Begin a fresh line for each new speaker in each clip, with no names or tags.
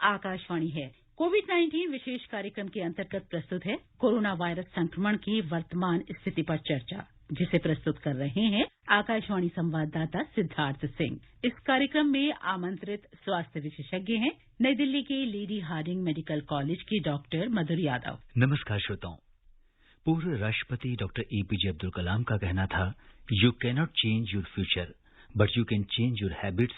आकाशवाणी है। कोविड-19 विशेष कार्यक्रम के अंतर्गत प्रस्तुत है कोरोना वायरस संक्रमण की वर्तमान स्थिति पर चर्चा, जिसे प्रस्तुत कर रहे हैं आकाशवाणी संवाददाता सिद्धार्थ सिंह। इस कार्यक्रम में आमंत्रित स्वास्थ्य विशेषज्ञ हैं नई दिल्ली के लेडी हार्डिंग मेडिकल कॉलेज के डॉक्टर मधुर यादव।
नमस्कार श्रोताओं। पूर्व राष्ट्रपति डॉक्टर एपीजे अब्दुल कलाम का कहना था, you cannot change your future but you can change your habits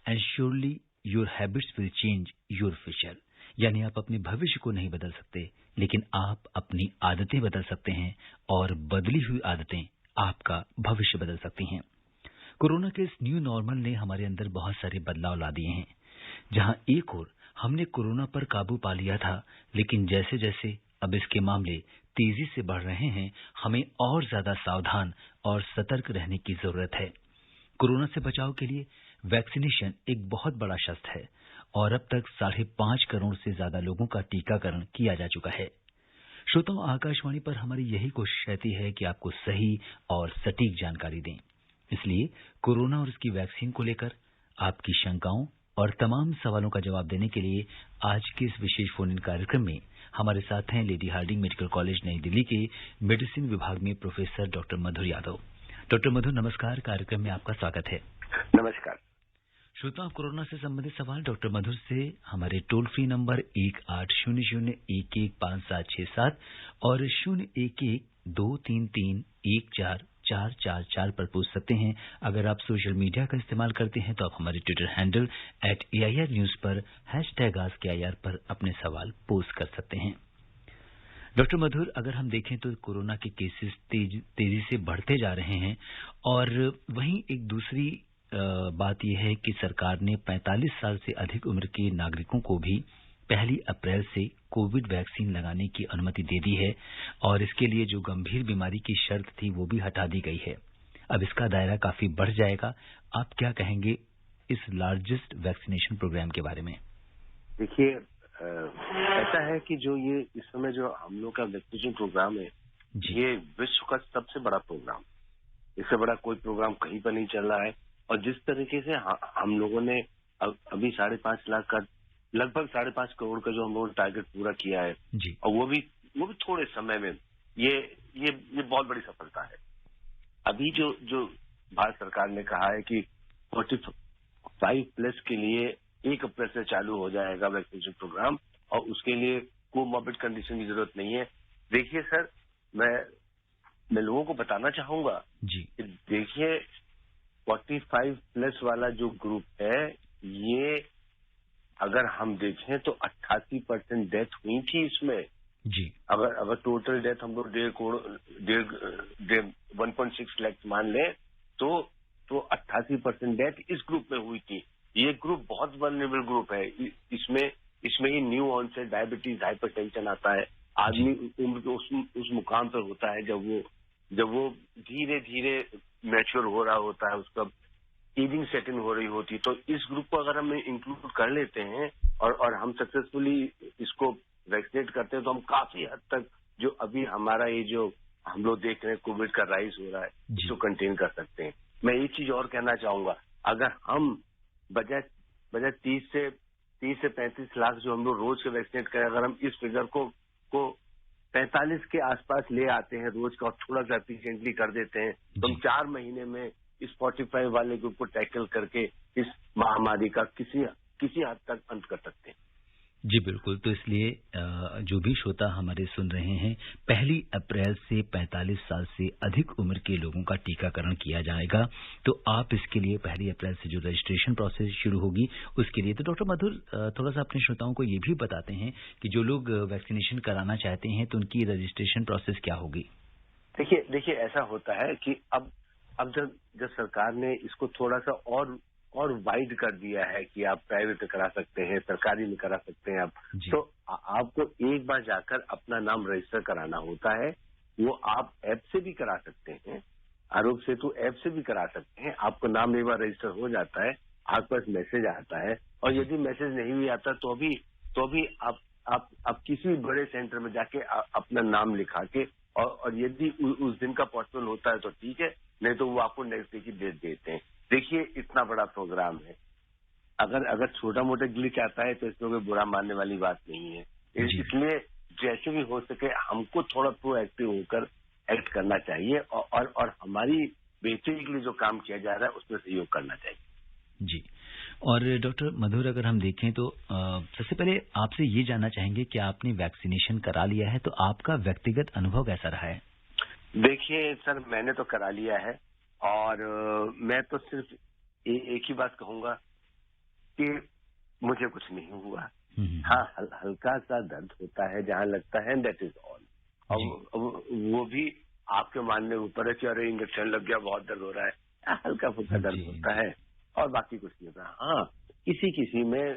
and surely your habits will change your future. यानी आप अपने भविष्य को नहीं बदल सकते, लेकिन आप अपनी आदतें बदल सकते हैं और बदली हुई आदतें आपका भविष्य बदल सकती हैं। कोरोना के इस न्यू नॉर्मल ने हमारे अंदर बहुत सारे बदलाव ला दिए हैं। जहां एक ओर हमने कोरोना पर काबू पा लिया था, लेकिन जैसे जैसे अब इसके मामले तेजी से बढ़ रहे हैं, हमें और ज्यादा सावधान और सतर्क रहने की जरूरत है। कोरोना से बचाव के लिए वैक्सीनेशन एक बहुत बड़ा शस्त्र है और अब तक 5.5 करोड़ से ज्यादा लोगों का टीकाकरण किया जा चुका है। श्रोताओं, आकाशवाणी पर हमारी यही कोशिश रहती है कि आपको सही और सटीक जानकारी दें। इसलिए कोरोना और इसकी वैक्सीन को लेकर आपकी शंकाओं और तमाम सवालों का जवाब देने के लिए आज के इस विशेष फोन इन कार्यक्रम में हमारे साथ हैं लेडी हार्डिंग मेडिकल कॉलेज नई दिल्ली के मेडिसिन विभाग में प्रोफेसर डॉक्टर मधुर यादव। डॉक्टर मधुर, नमस्कार। कार्यक्रम में आपका स्वागत है।
नमस्कार
श्रोताओं, कोरोना से संबंधित सवाल डॉक्टर मधुर से हमारे टोल फ्री नंबर 1800-115767 और 011-233-14444 पर पूछ सकते हैं। अगर आप सोशल मीडिया का इस्तेमाल करते हैं तो आप हमारे ट्विटर हैंडल @AIR News पर #AskAIR पर अपने सवाल पोस्ट कर सकते हैं। डॉक्टर मधुर, अगर हम देखें तो कोरोना के केसेस तेजी से बढ़ते जा रहे हैं और वहीं एक दूसरी बात यह है कि सरकार ने 45 साल से अधिक उम्र के नागरिकों को भी 1 अप्रैल से कोविड वैक्सीन लगाने की अनुमति दे दी है और इसके लिए जो गंभीर बीमारी की शर्त थी वो भी हटा दी गई है। अब इसका दायरा काफी बढ़ जाएगा। आप क्या कहेंगे इस लार्जेस्ट वैक्सीनेशन प्रोग्राम के बारे में?
देखिए, ऐसा है कि जो ये इस समय जो हम लोग का वैक्सीनेशन प्रोग्राम है, ये विश्व का सबसे बड़ा प्रोग्राम, इससे बड़ा कोई प्रोग्राम कहीं पर नहीं चल रहा है। और जिस तरीके से हम लोगों ने अभी 5.5 लाख का, लगभग 5.5 करोड़ का जो हम लोगों ने टारगेट पूरा किया है
जी।
और वो भी थोड़े समय में, ये बहुत बड़ी सफलता है। अभी जो भारत सरकार ने कहा है कि 45+ के लिए 1 अप्रैल से चालू हो जाएगा वैक्सीनेशन प्रोग्राम और उसके लिए कोमॉर्बिड कंडीशन की जरूरत नहीं है। देखिए सर, मैं लोगों को बताना चाहूंगा
जी,
देखिए 45+ वाला जो ग्रुप है, ये अगर हम देखें तो 88% डेथ हुई थी इसमें
जी।
अगर टोटल डेथ हम लोग 1.6 लाख मान लें तो 88% डेथ इस ग्रुप में हुई थी। ये ग्रुप बहुत वल्नरेबल ग्रुप है। इसमें ये न्यू ऑनसेट डायबिटीज, हाइपरटेंशन आता है। आदमी उम्र के उस मुकाम पर होता है जब वो धीरे धीरे मैच्योर हो रहा होता है, उसका एजिंग सेट इन हो रही होती है। तो इस ग्रुप को अगर हम इंक्लूड कर लेते हैं और हम सक्सेसफुली इसको वैक्सीनेट करते हैं तो हम काफी हद तक जो अभी हमारा ये जो हम लोग देख रहे हैं कोविड का राइज हो रहा है, इसको कंटेन कर सकते हैं। मैं एक चीज और कहना चाहूंगा, अगर हम बजाय 30 से 35 लाख जो हम लोग रोज के वैक्सीनेट करें, अगर हम इस फिगर को 45 के आसपास ले आते हैं रोज का और थोड़ा सा एफिशिएंटली कर देते हैं तो हम 4 महीने में इस 45 वाले ग्रुप को टैकल करके इस महामारी का किसी हद तक अंत कर सकते हैं।
जी बिल्कुल। तो इसलिए जो भी श्रोता हमारे सुन रहे हैं, 1 अप्रैल से 45 साल से अधिक उम्र के लोगों का टीकाकरण किया जाएगा। तो आप इसके लिए 1 अप्रैल से जो रजिस्ट्रेशन प्रोसेस शुरू होगी उसके लिए, तो डॉक्टर मधुर थोड़ा सा अपने श्रोताओं को ये भी बताते हैं कि जो लोग वैक्सीनेशन कराना चाहते हैं तो उनकी रजिस्ट्रेशन प्रोसेस क्या होगी?
देखिए ऐसा होता है कि अब जब सरकार ने इसको थोड़ा सा और वाइड कर दिया है कि आप प्राइवेट में करा सकते हैं, सरकारी में करा सकते हैं आप, तो आपको एक बार जाकर अपना नाम रजिस्टर कराना होता है। वो आप ऐप से भी करा सकते हैं, आरोग्य सेतु ऐप से भी करा सकते हैं। आपको नाम एक बार रजिस्टर हो जाता है, आपके पास मैसेज आता है और यदि मैसेज नहीं भी आता तो भी आप किसी भी बड़े सेंटर में जाके अपना नाम लिखा के और यदि उस दिन का पॉसिबल होता है तो ठीक है, नहीं तो वो आपको नेक्स्ट डे की डेट देते हैं। देखिए इतना बड़ा प्रोग्राम है। अगर छोटा मोटा ग्लिच आता है तो इसमें कोई बुरा मानने वाली बात नहीं है। इसलिए जैसे भी हो सके हमको थोड़ा प्रोएक्टिव होकर एक्ट करना चाहिए और हमारी बेहतरी के लिए जो काम किया जा रहा है उसमें सहयोग करना चाहिए।
जी। और डॉक्टर मधुर, अगर हम देखें तो सबसे पहले आपसे ये जानना चाहेंगे कि आपने वैक्सीनेशन करा लिया है, तो आपका व्यक्तिगत अनुभव कैसा रहा है?
देखिए सर, मैंने तो करा लिया है और मैं तो सिर्फ एक ही बात कहूंगा कि मुझे कुछ नहीं हुआ। हाँ, हल्का सा दर्द होता है जहां लगता है, दैट इज ऑल। और वो भी आपके मानने ऊपर है कि अरे इंजेक्शन लग गया, बहुत दर्द हो रहा है, हल्का फुल्का दर्द होता है और बाकी कुछ नहीं होता। हाँ, किसी में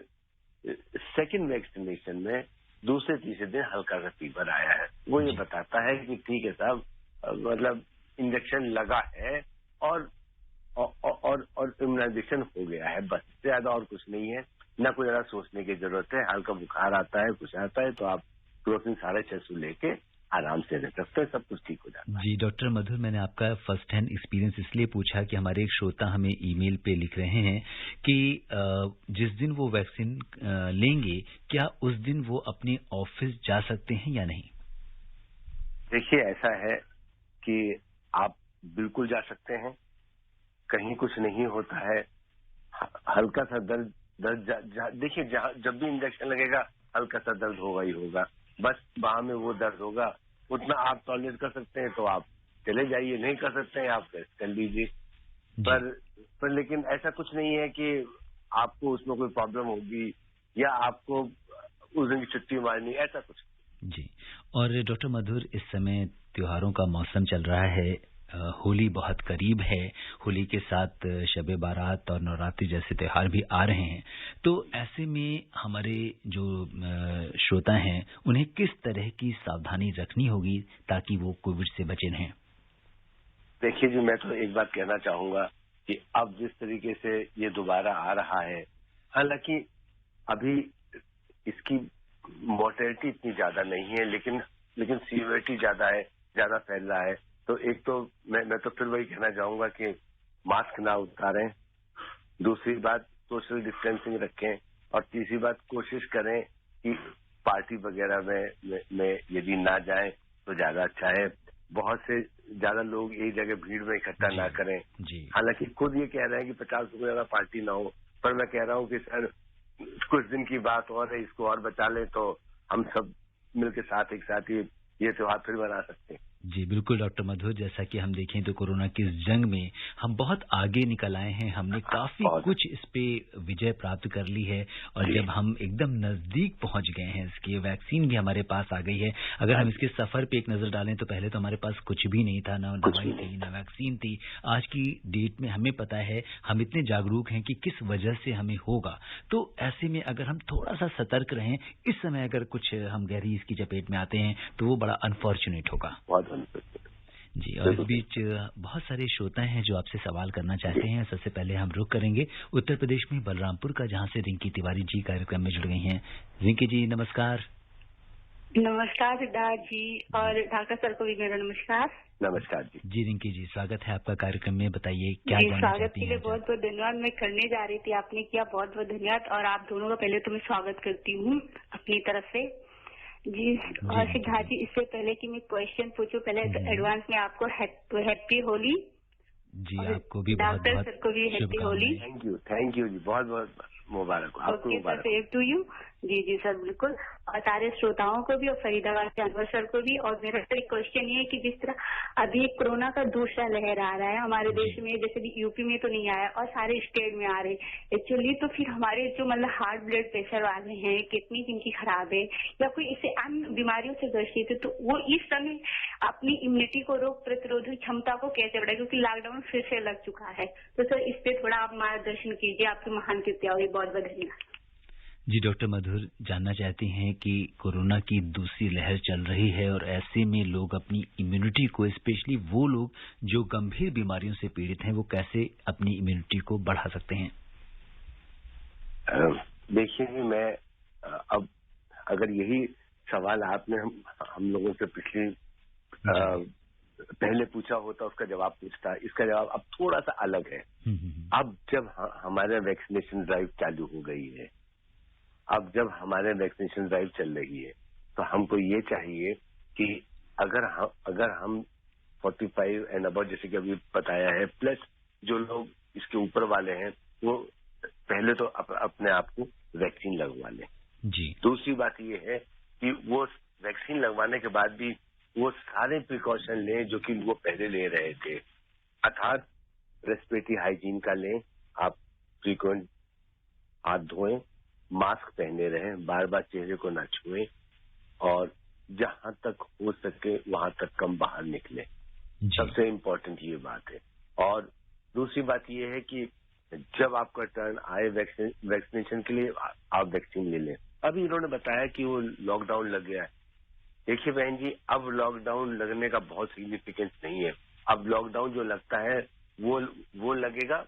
सेकेंड वैक्सीनेशन में दूसरे तीसरे दिन हल्का सा फीवर आया है, वो ये बताता है कि ठीक है साहब, मतलब इंजेक्शन लगा है और इम्यूनाइजेशन हो गया है, बस ज्यादा और कुछ नहीं है। ना कोई ज्यादा सोचने की जरूरत है। हल्का बुखार आता है, कुछ आता है तो आप क्लोरोक्विन 650 लेके आराम से रह सकते हैं, सब कुछ ठीक हो जाता है।
जी डॉक्टर मधुर, मैंने आपका फर्स्ट हैंड एक्सपीरियंस इसलिए पूछा कि हमारे एक श्रोता हमें ईमेल पे लिख रहे हैं कि जिस दिन वो वैक्सीन लेंगे, क्या उस दिन वो अपने ऑफिस जा सकते हैं या नहीं?
देखिए, ऐसा है कि आप बिल्कुल जा सकते हैं, कहीं कुछ नहीं होता है। हल्का सा दर्द देखिए, जब भी इंजेक्शन लगेगा हल्का सा दर्द होगा ही होगा, बस बाह में वो दर्द होगा, उतना आप टॉलरेट कर सकते हैं तो आप चले जाइए, नहीं कर सकते हैं आप रेस्ट कर लीजिए। पर लेकिन ऐसा कुछ नहीं है कि आपको उसमें कोई प्रॉब्लम होगी या आपको उस दिन की छुट्टी मारनी, ऐसा कुछ।
जी। और डॉक्टर मधुर, इस समय त्योहारों का मौसम चल रहा है, होली बहुत करीब है, होली के साथ शबे बारात और नवरात्रि जैसे त्योहार भी आ रहे हैं, तो ऐसे में हमारे जो श्रोता हैं उन्हें किस तरह की सावधानी रखनी होगी ताकि वो कोविड से बचे रहें?
देखिए जी, मैं तो एक बात कहना चाहूंगा कि अब जिस तरीके से ये दोबारा आ रहा है, हालांकि अभी इसकी मोर्टेलिटी इतनी ज्यादा नहीं है, लेकिन सीवियरिटी ज्यादा है, ज्यादा फैल रहा है। तो एक तो मैं तो फिर वही कहना चाहूंगा कि मास्क ना उतारें, दूसरी बात सोशल डिस्टेंसिंग रखें, और तीसरी बात कोशिश करें कि पार्टी वगैरह में यदि ना जाएं तो ज्यादा अच्छा है। बहुत से ज्यादा लोग एक जगह भीड़ में इकट्ठा ना करें। हालांकि खुद ये कह रहे हैं कि 50 से ज्यादा पार्टी ना हो, पर मैं कह रहा हूं कि सर कुछ दिन की बात और है, इसको और बचा लें तो हम सब मिलकर एक साथ ये त्योहार फिर मना सकते हैं।
जी बिल्कुल डॉक्टर मधुर, जैसा कि हम देखें तो कोरोना की इस जंग में हम बहुत आगे निकल आए हैं, हमने काफी कुछ इस पे विजय प्राप्त कर ली है, और जब हम एकदम नजदीक पहुंच गए हैं, इसकी वैक्सीन भी हमारे पास आ गई है। अगर हम इसके सफर पे एक नजर डालें तो पहले तो हमारे पास कुछ भी नहीं था, ना दवाई थी ना वैक्सीन थी। आज की डेट में हमें पता है, हम इतने जागरूक हैं कि किस वजह से हमें होगा। तो ऐसे में अगर हम थोड़ा सा सतर्क रहें, इस समय अगर कुछ हम गहरी इसकी चपेट में आते हैं तो वो बड़ा अनफॉर्चुनेट होगा। जी, और इस बीच बहुत सारे श्रोता हैं जो आपसे सवाल करना चाहते हैं। सबसे पहले हम रुख करेंगे उत्तर प्रदेश में बलरामपुर का, जहां से रिंकी तिवारी जी कार्यक्रम में जुड़ गई हैं। रिंकी जी नमस्कार।
नमस्कार सिद्धार्थ जी, और ढाका सर को भी मेरा नमस्कार।
नमस्कार जी।
जी रिंकी जी, स्वागत है आपका कार्यक्रम में, बताइए क्या जानना चाहती हैं?
स्वागत के लिए बहुत बहुत धन्यवाद। मैं करने जा रही थी, आपने किया, बहुत बहुत धन्यवाद। और आप दोनों का पहले तो मैं स्वागत करती हूँ अपनी तरफ से जी। और सिद्धार्थ जी, इससे पहले कि मैं क्वेश्चन पूछूं, पहले तो एडवांस में आपको हैप्पी होली
जी। आपको भी
डॉक्टर सर को भी हैप्पी होली।
थैंक यू जी, बहुत बहुत मुबारक आपको। मुबारक
टू यू। जी सर, बिल्कुल। और सारे श्रोताओं को भी और फरीदाबाद के अनवर सर को भी। और मेरा तो एक क्वेश्चन ये है कि जिस तरह अभी कोरोना का दूसरा लहर आ रहा है हमारे देश में, जैसे यूपी में तो नहीं आया और सारे स्टेट में आ रहे एक्चुअली, तो फिर हमारे जो मतलब हार्ट ब्लड प्रेशर वाले हैं, किडनी जिनकी खराब है या कोई इससे अन्य बीमारियों से ग्रसित है, तो वो इस समय अपनी इम्यूनिटी को, रोग प्रतिरोधक क्षमता को कैसे बढ़ाए, क्योंकि लॉकडाउन फिर से लग चुका है। तो सर इस पे थोड़ा आप मार्गदर्शन कीजिए, आपकी महान कृपया हुई। बहुत बहुत धन्यवाद
जी। डॉक्टर मधुर जानना चाहती हैं कि कोरोना की दूसरी लहर चल रही है और ऐसे में लोग अपनी इम्यूनिटी को, स्पेशली वो लोग जो गंभीर बीमारियों से पीड़ित हैं, वो कैसे अपनी इम्यूनिटी को बढ़ा सकते हैं?
देखिए, मैं अब अगर यही सवाल आपने हम लोगों से पिछली पहले पूछा होता उसका जवाब पूछता। इसका जवाब अब थोड़ा सा अलग है। अब जब हमारे वैक्सीनेशन ड्राइव चालू हो गई है, अब जब हमारे वैक्सीनेशन ड्राइव चल रही है, तो हमको ये चाहिए कि अगर हम 45 एंड अबव, जैसे कि अभी बताया है, प्लस जो लोग इसके ऊपर वाले हैं, वो पहले तो अपने आप को वैक्सीन लगवा लें
जी।
दूसरी बात ये है कि वो वैक्सीन लगवाने के बाद भी वो सारे प्रिकॉशन लें जो कि वो पहले ले रहे थे, अर्थात रेस्पिरेटरी हाइजीन का लें, आप फ्रीक्वेंट हाथ धोएं, मास्क पहने रहें, बार बार चेहरे को न छुएं, और जहां तक हो सके वहां तक कम बाहर निकले। सबसे इम्पोर्टेंट ये बात है। और दूसरी बात ये है कि जब आपका टर्न आए वैक्सीनेशन के लिए, आप वैक्सीन ले लें। अभी इन्होंने बताया कि वो लॉकडाउन लग गया है। देखिए बहन जी, अब लॉकडाउन लगने का बहुत सिग्निफिकेंस नहीं है। अब लॉकडाउन जो लगता है वो लगेगा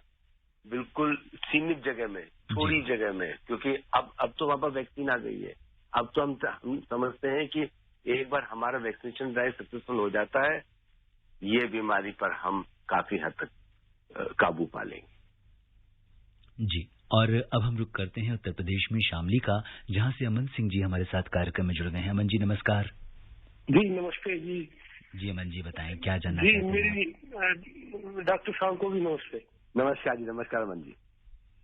बिल्कुल सीमित जगह में, थोड़ी जगह में, क्योंकि अब तो वहां पर वैक्सीन आ गई है। अब तो हम समझते हैं कि एक बार हमारा वैक्सीनेशन ड्राइव सक्सेसफुल हो जाता है, ये बीमारी पर हम काफी हद तक काबू पा लेंगे।
जी। और अब हम रुक करते हैं उत्तर प्रदेश में शामली का, जहां से अमन सिंह जी हमारे साथ कार्यक्रम में जुड़ गए हैं। अमन जी नमस्कार।
जी नमस्ते जी।
जी अमन जी बताएं क्या जानना चाहते हैं?
मेरी डॉक्टर साहब को भी नमस्ते।
नमस्कार जी। नमस्कार अमन जी।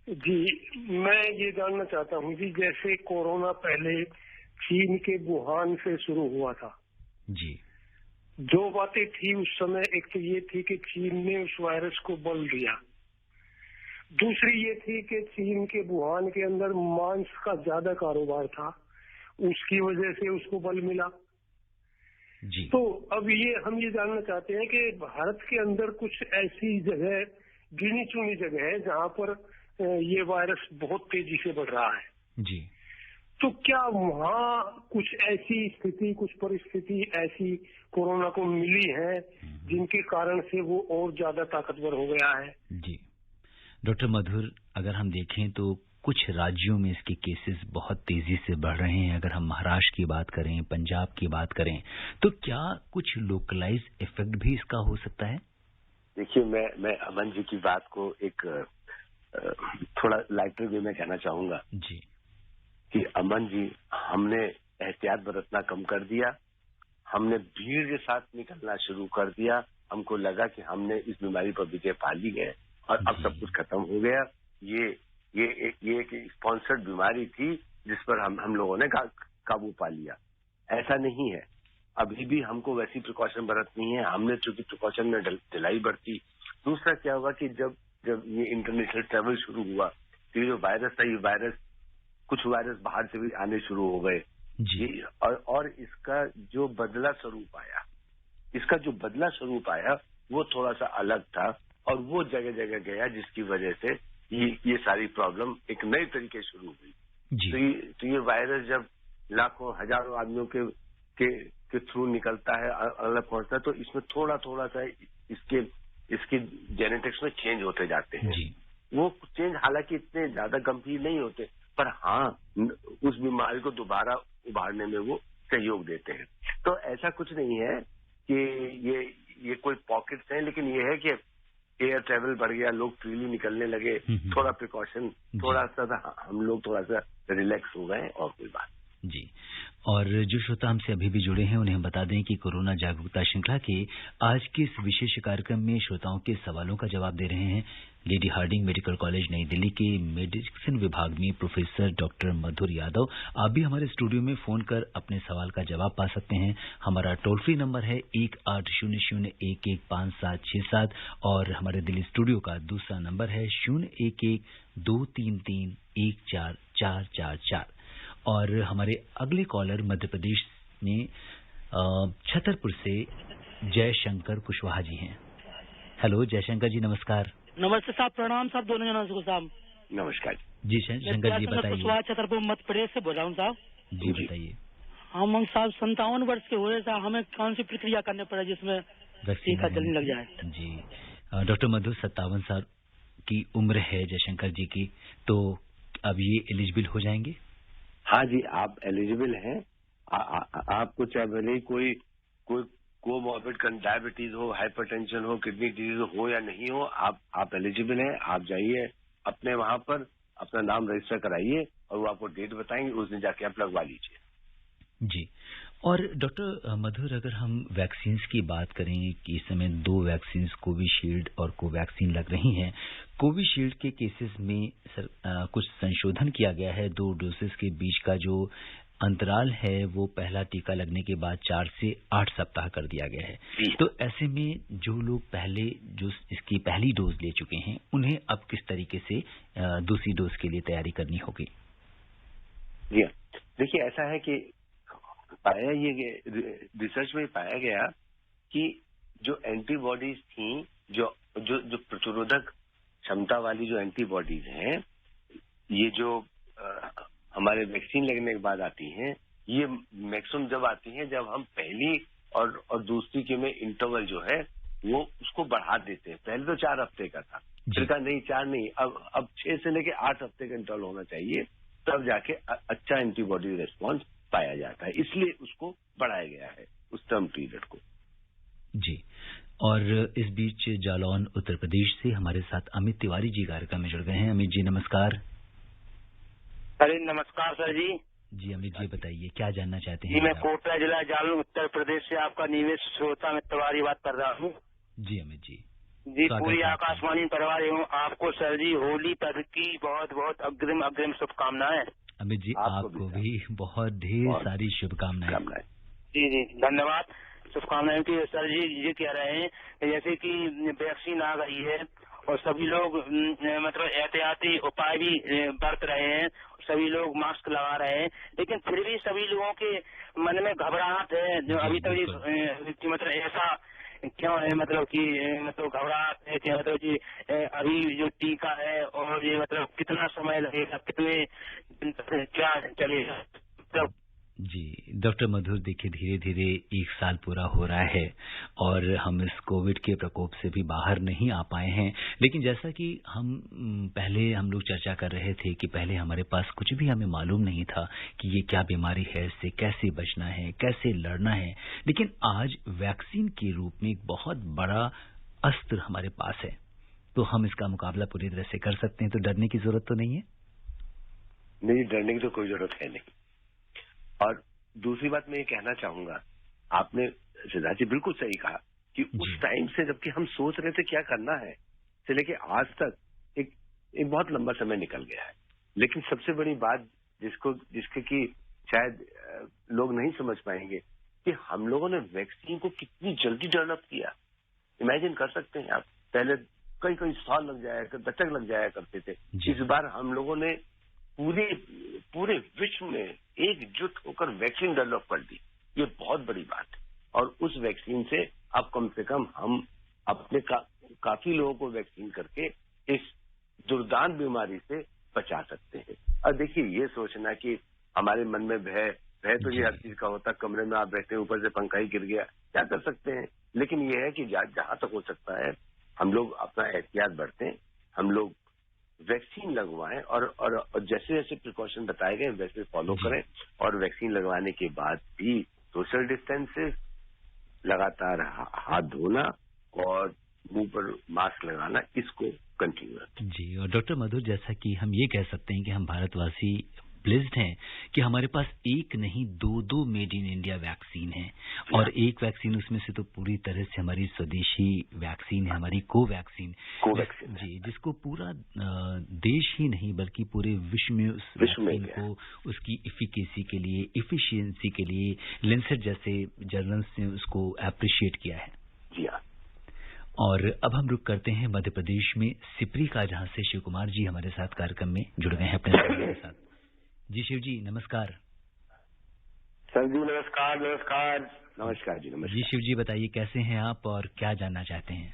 जी मैं ये जानना चाहता हूँ कि जैसे कोरोना पहले चीन के वुहान से शुरू हुआ था
जी,
जो बातें थी उस समय, एक तो ये थी कि चीन ने उस वायरस को बल दिया, दूसरी ये थी कि चीन के वुहान के अंदर मांस का ज्यादा कारोबार था, उसकी वजह से उसको बल मिला
जी।
तो अब हम ये जानना चाहते हैं कि भारत के अंदर कुछ ऐसी जगह, गिनी चुनी जगह है जहाँ पर ये वायरस बहुत तेजी से बढ़ रहा है
जी।
तो क्या वहाँ कुछ ऐसी स्थिति, कुछ परिस्थिति ऐसी कोरोना को मिली है जिनके कारण से वो और ज्यादा ताकतवर हो गया है?
जी डॉक्टर मधुर, अगर हम देखें तो कुछ राज्यों में इसके केसेस बहुत तेजी से बढ़ रहे हैं। अगर हम महाराष्ट्र की बात करें, पंजाब की बात करें, तो क्या कुछ लोकलाइज इफेक्ट भी इसका हो सकता है?
देखिए मैं अमन जी की बात को एक थोड़ा लाइटर वे में कहना चाहूंगा
जी
कि अमन जी, हमने एहतियात बरतना कम कर दिया, हमने भीड़ के साथ निकलना शुरू कर दिया, हमको लगा कि हमने इस बीमारी पर विजय पा ली है और अब सब कुछ खत्म हो गया। ये एक स्पॉन्सर्ड बीमारी थी जिस पर हम लोगों ने काबू पा लिया। ऐसा नहीं है, अभी भी हमको वैसी प्रिकॉशन बरतनी है। हमने चूंकि प्रिकॉशन में ढिलाई बरती। दूसरा क्या हुआ कि जब ये इंटरनेशनल ट्रेवल शुरू हुआ तो ये जो वायरस था, ये कुछ वायरस बाहर से भी आने शुरू हो गए जी। और इसका जो बदला स्वरूप आया वो थोड़ा सा अलग था और वो जगह जगह गया, जिसकी वजह से ये सारी प्रॉब्लम एक नए तरीके शुरू हुई। तो ये वायरस जब लाखों हजारों आदमियों के थ्रू निकलता है, अलग पहुंचता है, तो इसमें थोड़ा सा इसके जेनेटिक्स में चेंज होते जाते हैं जी। वो चेंज हालांकि इतने ज्यादा गंभीर नहीं होते, पर हाँ उस बीमारी को दोबारा उभारने में वो सहयोग देते हैं। तो ऐसा कुछ नहीं है कि ये कोई पॉकेट्स हैं, लेकिन ये है कि एयर ट्रेवल बढ़ गया, लोग फ्रीली निकलने लगे, थोड़ा प्रिकॉशन, थोड़ा सा हम लोग थोड़ा सा रिलैक्स हो गए और कोई बात
जी। और जो श्रोता हमसे अभी भी जुड़े हैं उन्हें हम बता दें कि कोरोना जागरूकता श्रृंखला के आज के इस विशेष कार्यक्रम में श्रोताओं के सवालों का जवाब दे रहे हैं लेडी हार्डिंग मेडिकल कॉलेज नई दिल्ली के मेडिसिन विभाग में प्रोफेसर डॉक्टर मधुर यादव। आप भी हमारे स्टूडियो में फोन कर अपने सवाल का जवाब पा सकते हैं। हमारा टोल फ्री नंबर है 1800115767 और हमारे दिल्ली स्टूडियो का दूसरा नंबर है 01123314444। और हमारे अगले कॉलर मध्य प्रदेश में छतरपुर से जयशंकर कुशवाहा जी हैं। हेलो जयशंकर जी, नमस्कार।
नमस्ते साहब, प्रणाम साहब, दोनों जनों को साहब।
नमस्कार
जी। शंकर जी बताइए।
कुशवाहा छतरपुर मध्य प्रदेश से बोल रहा हूँ साहब।
जी बताइए।
हम साहब 57 वर्ष के हुए साहब, हमें कौन सी प्रक्रिया करनी पड़े जिसमें टीका जल्दी लग जाए?
जी डॉक्टर मधुर, 57 साल की उम्र है जयशंकर जी की, तो अब ये एलिजिबल हो जाएंगे?
हाँ जी, आप एलिजिबल हैं। आपको चाहे भले कोई कोमॉर्बिड डायबिटीज हो, हाइपरटेंशन हो, किडनी डिजीज हो या नहीं हो, आप एलिजिबल हैं, आप जाइए अपने वहां पर अपना नाम रजिस्टर कराइए और वो आपको डेट बताएंगे, उस दिन जाके आप लगवा लीजिए।
जी। और डॉक्टर मधुर, अगर हम वैक्सीन की बात करें कि इस समय 2 वैक्सीन कोविशील्ड और कोवैक्सीन लग रही हैं। कोविशील्ड के केसेस में कुछ संशोधन किया गया है। 2 डोसेस के बीच का जो अंतराल है वो पहला टीका लगने के बाद 4 से 8 सप्ताह कर दिया गया है। तो ऐसे में जो लोग पहले जो इसकी पहली डोज ले चुके हैं उन्हें अब किस तरीके से दूसरी डोज के लिए तैयारी करनी होगी?
जी देखिए, ऐसा है कि रिसर्च में पाया गया कि जो एंटीबॉडीज थी, जो प्रतिरोधक क्षमता वाली जो एंटीबॉडीज हैं, ये जो हमारे वैक्सीन लगने के बाद आती हैं, ये मैक्सिमम जब आती हैं जब हम पहली और दूसरी के में इंटरवल जो है वो उसको बढ़ा देते हैं। पहले तो 4 हफ्ते का था, फिर कहा नहीं 4 नहीं, अब 6 से लेके 8 हफ्ते का इंटरवल होना चाहिए, तब जाके अच्छा एंटीबॉडी रिस्पॉन्स पाया जाता है, इसलिए उसको बढ़ाया गया है उस टर्म पीरियड को।
जी। और इस बीच जालौन उत्तर प्रदेश से हमारे साथ अमित तिवारी जी कार्यक्रम में जुड़ गए हैं। अमित जी नमस्कार।
अरे नमस्कार सर जी।
जी अमित जी बताइए क्या जानना चाहते हैं?
जी मैं कोटा जिला जालौन उत्तर प्रदेश से आपका नियमित श्रोता अमित तिवारी बात कर रहा हूँ।
जी अमित जी।
जी पूरी आकाशवाणी परिवार एवं आपको सर जी होली पर्व की बहुत बहुत अग्रिम शुभकामनाएं।
अमित जी आपको भी बहुत ढेर सारी शुभकामनाएं।
जी धन्यवाद। शुभकामनाएं की सर जी ये कह रहे हैं जैसे कि वैक्सीन आ गई है और सभी लोग मतलब एहतियाती उपाय भी बरत रहे हैं, सभी लोग मास्क लगा रहे हैं, लेकिन फिर भी सभी लोगों के मन में घबराहट है जो अभी तक मतलब ऐसा क्यों है, मतलब कि मतलब घबराहट है कि मतलब कि अभी जो टीका है और ये मतलब कितना समय लगेगा, कितने दिन तक क्या चलेगा? मतलब
जी डॉक्टर मधुर, देखिए धीरे धीरे 1 साल पूरा हो रहा है और हम इस कोविड के प्रकोप से भी बाहर नहीं आ पाए हैं, लेकिन जैसा कि पहले हम लोग चर्चा कर रहे थे कि पहले हमारे पास कुछ भी हमें मालूम नहीं था कि ये क्या बीमारी है, इससे कैसे बचना है, कैसे लड़ना है, लेकिन आज वैक्सीन के रूप में एक बहुत बड़ा अस्त्र हमारे पास है, तो हम इसका मुकाबला पूरी तरह से कर सकते हैं, तो डरने की जरूरत तो नहीं है?
नहीं, डरने की तो कोई जरूरत है नहीं। और दूसरी बात मैं ये कहना चाहूंगा, आपने सिद्धार्थ जी बिल्कुल सही कहा कि उस टाइम से जबकि हम सोच रहे थे क्या करना है से लेके आज तक एक बहुत लंबा समय निकल गया है, लेकिन सबसे बड़ी बात जिसके कि शायद लोग नहीं समझ पाएंगे कि हम लोगों ने वैक्सीन को कितनी जल्दी डेवलप किया। इमेजिन कर सकते हैं आप, पहले कई साल लग जाया, दशक लग जाया करते थे, इस बार हम लोगों ने पूरे विश्व में एकजुट होकर वैक्सीन डेवलप कर दी। ये बहुत बड़ी बात है और उस वैक्सीन से अब कम से कम हम अपने काफी लोगों को वैक्सीन करके इस दुर्दांत बीमारी से बचा सकते हैं। और देखिए, ये सोचना कि हमारे मन में भय तो ये हर चीज का होता, कमरे में आप बैठे ऊपर से पंखा ही गिर गया, क्या कर सकते हैं, लेकिन ये है कि जहां तक हो सकता है हम लोग अपना एहतियात बरतें, हम लोग वैक्सीन लगवाएं और जैसे जैसे प्रिकॉशन बताए गए वैसे फॉलो करें, और वैक्सीन लगवाने के बाद भी सोशल डिस्टेंसेस, लगातार हाथ धोना और मुंह पर मास्क लगाना, इसको कंटिन्यू रखें।
जी, और डॉक्टर मधुर, जैसा कि हम ये कह सकते हैं कि हम भारतवासी ब्लेस्ड हैं कि हमारे पास एक नहीं 2 मेड इन इंडिया वैक्सीन है, और एक वैक्सीन उसमें से तो पूरी तरह से हमारी स्वदेशी वैक्सीन है, हमारी कोवैक्सीन जी, जिसको पूरा देश ही नहीं बल्कि पूरे विश्व में उस वैक्सीन को उसकी इफिकेसी के लिए, इफिशियंसी के लिए लेंसेट जैसे जर्नल्स ने उसको एप्रिशिएट किया है।
जी हाँ।
और अब हम रुक करते हैं मध्य प्रदेश में सिपरी का, जहां से शिव कुमार जी हमारे साथ कार्यक्रम में जुड़ गए हैं अपने के साथ। जी शिव जी नमस्कार।
सर जी नमस्कार।
नमस्कार जी, नमस्कार
जी। शिव जी बताइए कैसे हैं आप और क्या जानना चाहते हैं?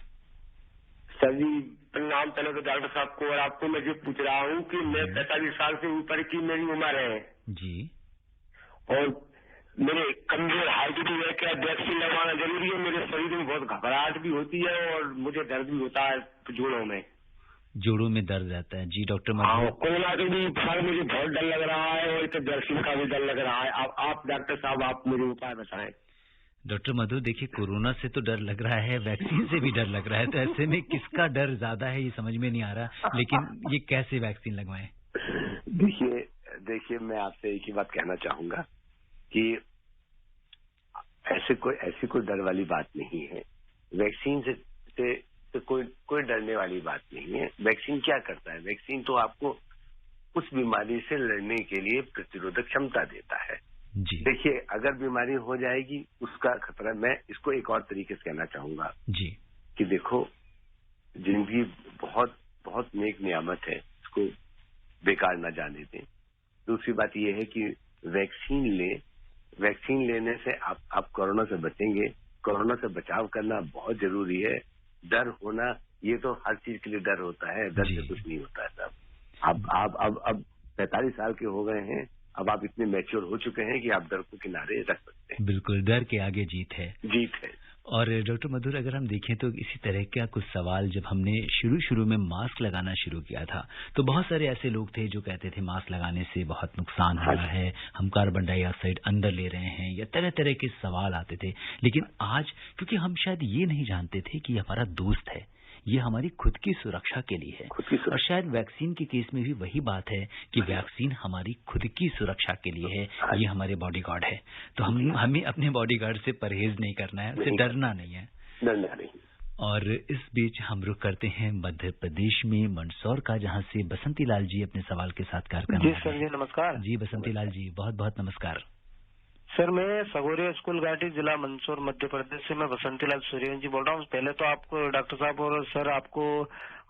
सर जी प्रणाम पहले तो डॉक्टर साहब को, और आपको मैं ये पूछ रहा हूँ कि मैं 45 साल से ऊपर की मेरी उम्र है
जी,
और मेरे कमजोर हाइट भी है, क्या वैक्सीन लगवाना जरूरी है? मेरे शरीर में बहुत घबराहट भी होती है और मुझे दर्द भी होता है जोड़ों में
दर्द रहता है। जी डॉक्टर मधुर,
कोरोना के भी फिलहाल मुझे बहुत डर लग रहा है और वैक्सीन का भी डर लग रहा है। आप डॉक्टर साहब आप मुझे उपाय बताएं।
डॉक्टर मधुर, देखिए कोरोना से तो डर लग रहा है, वैक्सीन से भी डर लग रहा है, तो ऐसे में किसका डर ज्यादा है ये समझ में नहीं आ रहा, लेकिन ये कैसे वैक्सीन लगवाएं?
देखिए मैं आपसे एक ही बात कहना चाहूंगा कि ऐसी कोई डर वाली बात नहीं है। वैक्सीन से कोई डरने वाली बात नहीं है। वैक्सीन क्या करता है? वैक्सीन तो आपको उस बीमारी से लड़ने के लिए प्रतिरोधक क्षमता देता है।
जी।
देखिए, अगर बीमारी हो जाएगी उसका खतरा, मैं इसको एक और तरीके से कहना चाहूंगा जी कि देखो, जिंदगी बहुत बहुत नेक नियामत है, इसको बेकार ना जाने दें। दूसरी बात यह है कि वैक्सीन लेने से आप कोरोना से बचेंगे। कोरोना से बचाव करना बहुत जरूरी है। डर होना, ये तो हर चीज के लिए डर होता है, डर से कुछ नहीं होता है साहब। अब 45 साल के हो गए हैं, अब आप इतने मैच्योर हो चुके हैं कि आप डर को किनारे रख सकते हैं।
बिल्कुल, डर के आगे जीत है। और डॉक्टर मधुर, अगर हम देखें तो इसी तरह का कुछ सवाल, जब हमने शुरू में मास्क लगाना शुरू किया था तो बहुत सारे ऐसे लोग थे जो कहते थे मास्क लगाने से बहुत नुकसान हो रहा है, हम कार्बन डाइऑक्साइड अंदर ले रहे हैं, या तरह तरह के सवाल आते थे। लेकिन आज, क्योंकि हम शायद ये नहीं जानते थे कि हमारा दोस्त है, ये हमारी खुद की सुरक्षा के लिए है, और शायद वैक्सीन के केस में भी वही बात है कि वैक्सीन हमारी खुद की सुरक्षा के लिए है, ये हमारे बॉडीगार्ड है। तो हमें अपने बॉडीगार्ड से परहेज नहीं करना है, उससे डरना नहीं है। और इस बीच हम रुख करते हैं मध्य प्रदेश में मंदसौर का, जहां से बसंती लाल जी अपने सवाल के साथ कार्यक्रम।
जी सर जी, नमस्कार।
जी बसंती लाल जी, बहुत बहुत नमस्कार।
सर, मैं सगोरिया स्कूल घाटी, जिला मंदसौर, मध्य प्रदेश से मैं बसंतीलाल सूर्यवंशी बोल रहा हूँ। पहले तो आपको डॉक्टर साहब और सर, आपको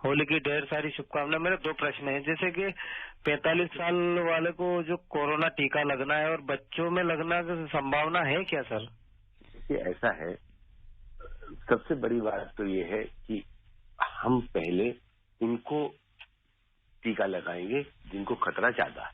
होली की ढेर सारी शुभकामनाएं। मेरे 2 प्रश्न हैं, जैसे कि 45 साल वाले को जो कोरोना टीका लगना है और बच्चों में लगना की संभावना है क्या सर?
ये ऐसा है, सबसे बड़ी बात तो ये है कि हम पहले उनको टीका लगाएंगे जिनको खतरा ज्यादा है।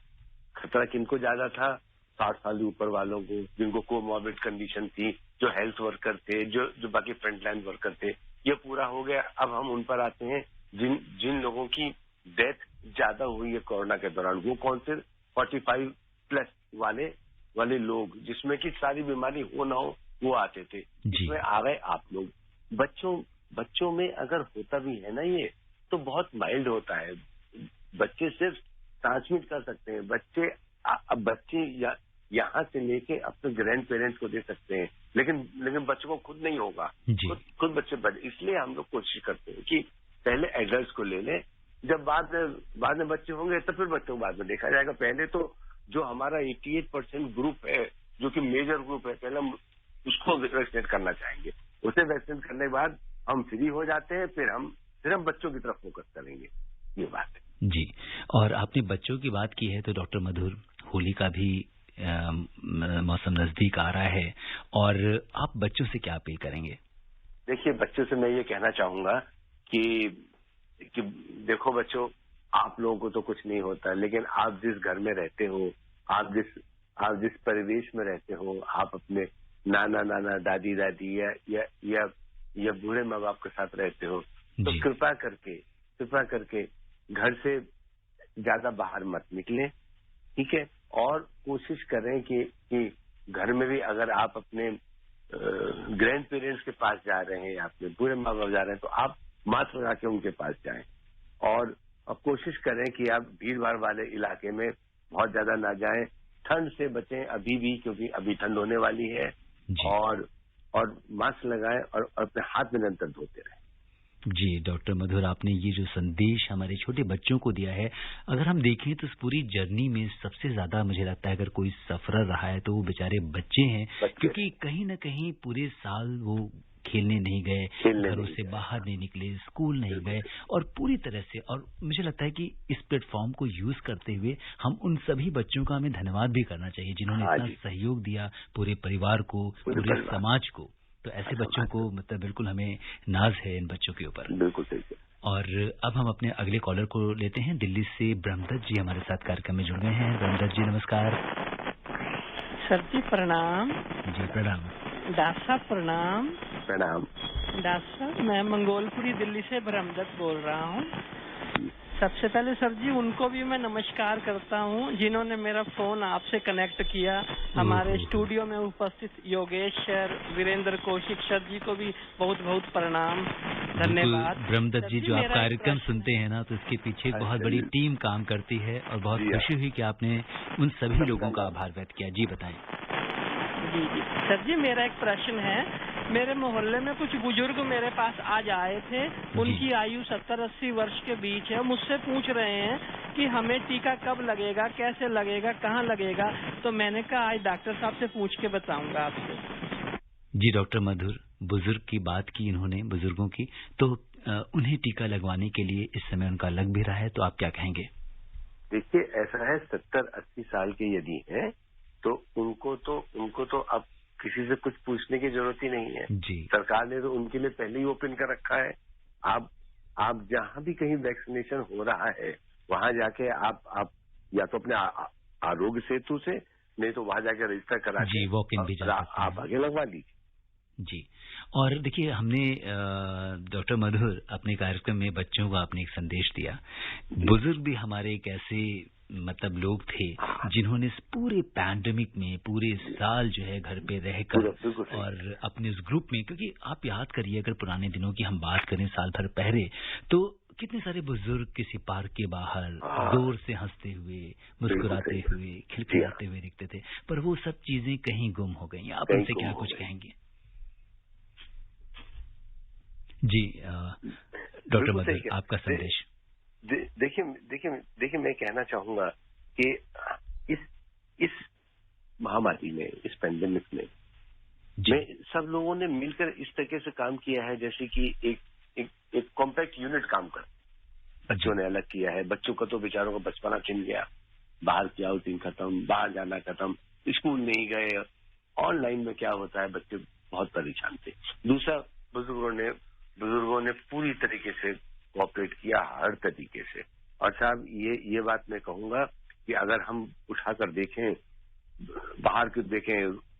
खतरा किनको ज्यादा था? 60 साल से ऊपर वालों को, जिनको कोमॉर्बिड कंडीशन थी, जो हेल्थ वर्कर थे, जो बाकी फ्रंटलाइन वर्कर थे। ये पूरा हो गया। अब हम उन पर आते हैं जिन लोगों की डेथ ज्यादा हुई है कोरोना के दौरान। वो कौन से? 45 प्लस वाले लोग, जिसमें कि सारी बीमारी हो ना हो, वो आते थे। इसमें आ गए आप लोग। बच्चों में अगर होता भी है ना, ये तो बहुत माइल्ड होता है। बच्चे सिर्फ ट्रांसमिट कर सकते हैं। बच्चे यहाँ से लेके अपने ग्रैंड पेरेंट्स को दे सकते हैं, लेकिन बच्चों को खुद नहीं होगा। खुद बच्चे इसलिए हम लोग कोशिश करते हैं कि पहले एडल्ट्स को ले लें, जब बाद में बच्चे होंगे तो फिर बच्चों को बाद में देखा जाएगा। पहले तो जो हमारा 88% ग्रुप है, जो कि मेजर ग्रुप है, पहले हम उसको वैक्सीनेट करना चाहेंगे। उसे वैक्सीनेट करने के बाद हम फ्री हो जाते हैं, फिर हम बच्चों की तरफ फोकस करेंगे। ये बात है
जी। और आपने बच्चों की बात की है तो डॉक्टर मधुर, होली का भी मौसम नजदीक आ रहा है, और आप बच्चों से क्या अपील करेंगे?
देखिए, बच्चों से मैं ये कहना चाहूंगा कि देखो बच्चों, आप लोगों को तो कुछ नहीं होता, लेकिन आप जिस घर में रहते हो, आप जिस परिवेश में रहते हो, आप अपने नाना दादी या बूढ़े माँ बाप के साथ रहते हो, तो कृपा करके घर से ज्यादा बाहर मत निकलें, ठीक है? और कोशिश करें कि घर में भी अगर आप अपने ग्रैंड पेरेंट्स के पास जा रहे हैं या अपने बूढ़े माँ बाप जा रहे हैं, तो आप मास्क लगा के उनके पास जाएं। और कोशिश करें कि आप भीड़ भाड़ वाले इलाके में बहुत ज्यादा ना जाएं। ठंड से बचें अभी भी, क्योंकि अभी ठंड होने वाली है। और मास्क लगाएं और अपने हाथ में निरंतर धोते रहें।
जी डॉक्टर मधुर, आपने ये जो संदेश हमारे छोटे बच्चों को दिया है, अगर हम देखें तो इस पूरी जर्नी में सबसे ज्यादा मुझे लगता है अगर कोई सफर रहा है तो वो बेचारे बच्चे हैं, क्योंकि कहीं ना कहीं पूरे साल वो खेलने नहीं गए, घरों से बाहर नहीं निकले, स्कूल नहीं गए, और पूरी तरह से, और मुझे लगता है कि इस प्लेटफॉर्म को यूज करते हुए हम उन सभी बच्चों का हमें धन्यवाद भी करना चाहिए जिन्होंने इतना सहयोग दिया पूरे परिवार को, पूरे समाज को। तो ऐसे बच्चों को मतलब बिल्कुल हमें नाज है इन बच्चों के ऊपर।
बिल्कुल सही है।
और अब हम अपने अगले कॉलर को लेते हैं। दिल्ली से ब्रह्मदत्त जी हमारे साथ कार्यक्रम में जुड़ गए हैं। ब्रह्मदत्त जी नमस्कार।
सर जी प्रणाम।
जी प्रणाम।
डॉक्टर साहब प्रणाम।
प्रणाम।
डॉक्टर साहब, मैं मंगोलपुरी दिल्ली से ब्रह्मदत्त बोल रहा हूँ। सबसे पहले सर जी उनको भी मैं नमस्कार करता हूँ जिन्होंने मेरा फोन आपसे कनेक्ट किया। हमारे स्टूडियो में उपस्थित योगेश सर, वीरेंद्र कौशिक सर जी को भी बहुत बहुत प्रणाम, धन्यवाद।
ब्रह्मदत्त जी, जो आप कार्यक्रम सुनते हैं ना, तो इसके पीछे एक बहुत बड़ी टीम काम करती है और बहुत खुशी हुई कि आपने उन सभी लोगों का आभार व्यक्त किया। जी बताएं।
जी सर जी, मेरा एक प्रश्न है। मेरे मोहल्ले में कुछ बुजुर्ग मेरे पास आज आए थे, उनकी आयु 70-80 वर्ष के बीच है। मुझसे पूछ रहे हैं कि हमें टीका कब लगेगा, कैसे लगेगा, कहाँ लगेगा। तो मैंने कहा आज डॉक्टर साहब से पूछ के बताऊंगा आपको।
जी डॉक्टर मधुर, बुजुर्ग की बात की इन्होंने, बुजुर्गों की, तो उन्हें टीका लगवाने के लिए इस समय उनका लग भी रहा है, तो आप क्या कहेंगे?
देखिए, ऐसा है 70-80 साल के यदि हैं तो उनको तो अब किसी से कुछ पूछने की जरूरत ही नहीं है
जी।
सरकार ने तो उनके लिए पहले ही ओपन कर रखा है। आप जहां भी कहीं वैक्सीनेशन हो रहा है वहां जाके आप या तो अपने आरोग्य सेतु से, नहीं तो वहां जाके रजिस्टर करा
जी, वॉक इन भी जा सकते हैं।
आप आगे लगवा लीजिए।
जी, और देखिए हमने डॉक्टर मधुर अपने कार्यक्रम में बच्चों को आपने एक संदेश दिया। बुजुर्ग भी हमारे एक ऐसे मतलब लोग थे जिन्होंने इस पूरे पैंडेमिक में पूरे साल जो है घर पे रहकर और अपने उस ग्रुप में, क्योंकि आप याद करिए अगर पुराने दिनों की हम बात करें साल भर पहले, तो कितने सारे बुजुर्ग किसी पार्क के बाहर जोर से हंसते हुए, मुस्कुराते हुए, खिलखिलाते हुए दिखते थे, पर वो सब चीजें कहीं गुम हो गई। आप उनसे क्या कुछ कहेंगे? जी डॉक्टर मधुर, आपका संदेश।
देखिए मैं कहना चाहूंगा कि इस महामारी में, इस पेंडेमिक में सब लोगों ने मिलकर इस तरीके से काम किया है जैसे कि एक कॉम्पैक्ट यूनिट काम कर। बच्चों ने अलग किया है। बच्चों का तो बेचारों का बचपना छिन गया, बाहर की आउटिंग खत्म, बाहर जाना खत्म, स्कूल नहीं गए, ऑनलाइन में क्या होता है, बच्चे बहुत परेशान थे। दूसरा, बुजुर्गों ने पूरी तरीके से कोऑपरेट किया, हर तरीके से। और साहब ये बात मैं कहूंगा कि अगर हम उठाकर देखें, बाहर के देखें,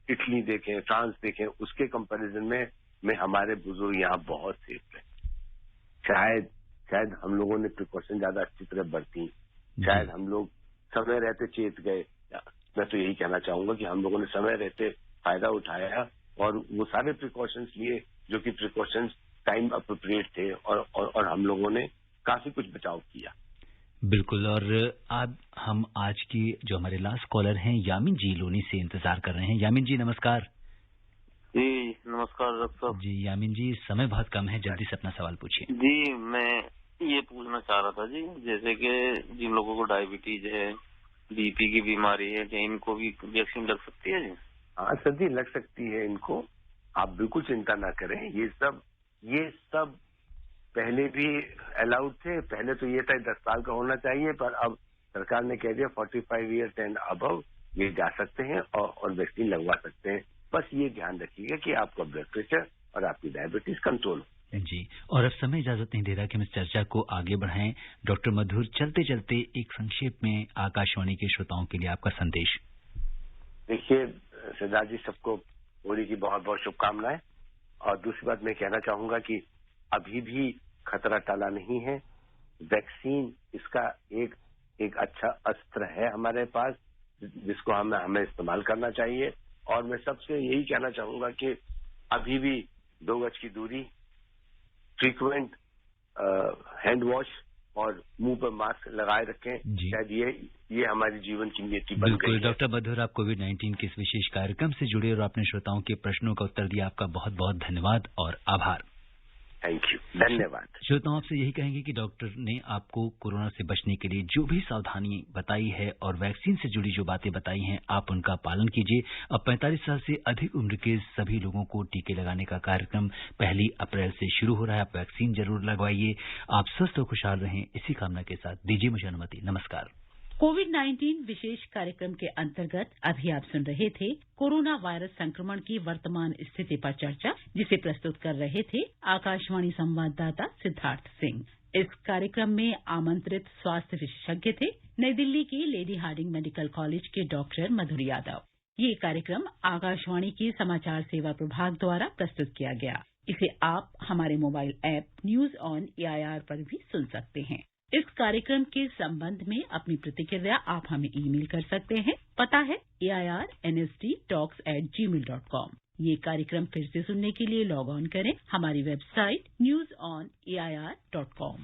इटली देखें, फ्रांस देखें, उसके कंपैरिजन में हमारे बुजुर्ग यहाँ बहुत सेफ रहे। शायद हम लोगों ने प्रिकॉशन ज्यादा अच्छी तरह बरती, शायद हम लोग समय रहते चेत गए। मैं तो यही कहना चाहूंगा कि हम लोगों ने समय रहते फायदा उठाया और वो सारे प्रिकॉशंस लिए जो कि प्रिकॉशंस टाइम अप्रोप्रिएट थे और हम लोगों ने काफी कुछ बचाव किया।
बिल्कुल। और अब हम आज की जो हमारे लास्ट कॉलर हैं यामिन जी लोनी से इंतजार कर रहे हैं। यामिन जी नमस्कार।
जी नमस्कार डॉक्टर साहब।
जी यामिन जी, समय बहुत कम है, जल्दी से अपना सवाल पूछिए।
जी मैं ये पूछना चाह रहा था जी, जैसे कि जिन लोगों को डायबिटीज है, बीपी की बीमारी है, क्या इनको भी वैक्सीन लग सकती है जी?
हाँ सर जी, लग सकती है इनको, आप बिल्कुल चिंता ना करें। ये सब पहले भी अलाउड थे। पहले तो ये था 10 साल का होना चाहिए, पर अब सरकार ने कह दिया 45 ईयर्स एंड अबव ये जा सकते हैं और वैक्सीन लगवा सकते हैं। बस ये ध्यान रखिएगा कि आपका ब्लड प्रेशर और आपकी डायबिटीज कंट्रोल हो।
जी, और अब समय इजाजत नहीं दे रहा कि हम इस चर्चा को आगे बढ़ाएं। डॉक्टर मधुर, चलते चलते एक संक्षेप में आकाशवाणी के श्रोताओं के लिए आपका संदेश।
देखिए सरदार जी, सबको होली की बहुत बहुत शुभकामनाएं। और दूसरी बात मैं कहना चाहूंगा कि अभी भी खतरा टाला नहीं है। वैक्सीन इसका एक अच्छा अस्त्र है हमारे पास, जिसको हमें इस्तेमाल करना चाहिए। और मैं सबसे यही कहना चाहूंगा कि अभी भी 2 गज की दूरी, फ्रीक्वेंट हैंड वॉश और मुंह पर मास्क लगाए रखें। शायद ये हमारी जीवन की नीति बन गई है।
बिल्कुल डॉक्टर मधुर, आप कोविड-19 के इस विशेष कार्यक्रम से जुड़े और अपने श्रोताओं के प्रश्नों का उत्तर दिया, आपका बहुत बहुत धन्यवाद और आभार।
थैंक यू, धन्यवाद।
श्रोताओं आपसे यही कहेंगे कि डॉक्टर ने आपको कोरोना से बचने के लिए जो भी सावधानी बताई है और वैक्सीन से जुड़ी जो बातें बताई हैं, आप उनका पालन कीजिए। अब 45 साल से अधिक उम्र के सभी लोगों को टीके लगाने का कार्यक्रम 1 अप्रैल से शुरू हो रहा है। आप वैक्सीन जरूर लगवाइए। आप स्वस्थ और खुशहाल रहें, इसी कामना के साथ दीजिए मुझे अनुमति। नमस्कार।
कोविड-19 विशेष कार्यक्रम के अंतर्गत अभी आप सुन रहे थे कोरोना वायरस संक्रमण की वर्तमान स्थिति पर चर्चा, जिसे प्रस्तुत कर रहे थे आकाशवाणी संवाददाता सिद्धार्थ सिंह। इस कार्यक्रम में आमंत्रित स्वास्थ्य विशेषज्ञ थे नई दिल्ली के लेडी हार्डिंग मेडिकल कॉलेज के डॉक्टर मधुर यादव। ये कार्यक्रम आकाशवाणी के समाचार सेवा प्रभाग द्वारा प्रस्तुत किया गया। इसे आप हमारे mobile app news on AIR पर भी सुन सकते हैं। इस कार्यक्रम के संबंध में अपनी प्रतिक्रिया आप हमें ईमेल कर सकते हैं। पता है airnsdtalks@gmail.com। ये कार्यक्रम फिर से सुनने के लिए लॉग ऑन करें हमारी वेबसाइट newsonair.com।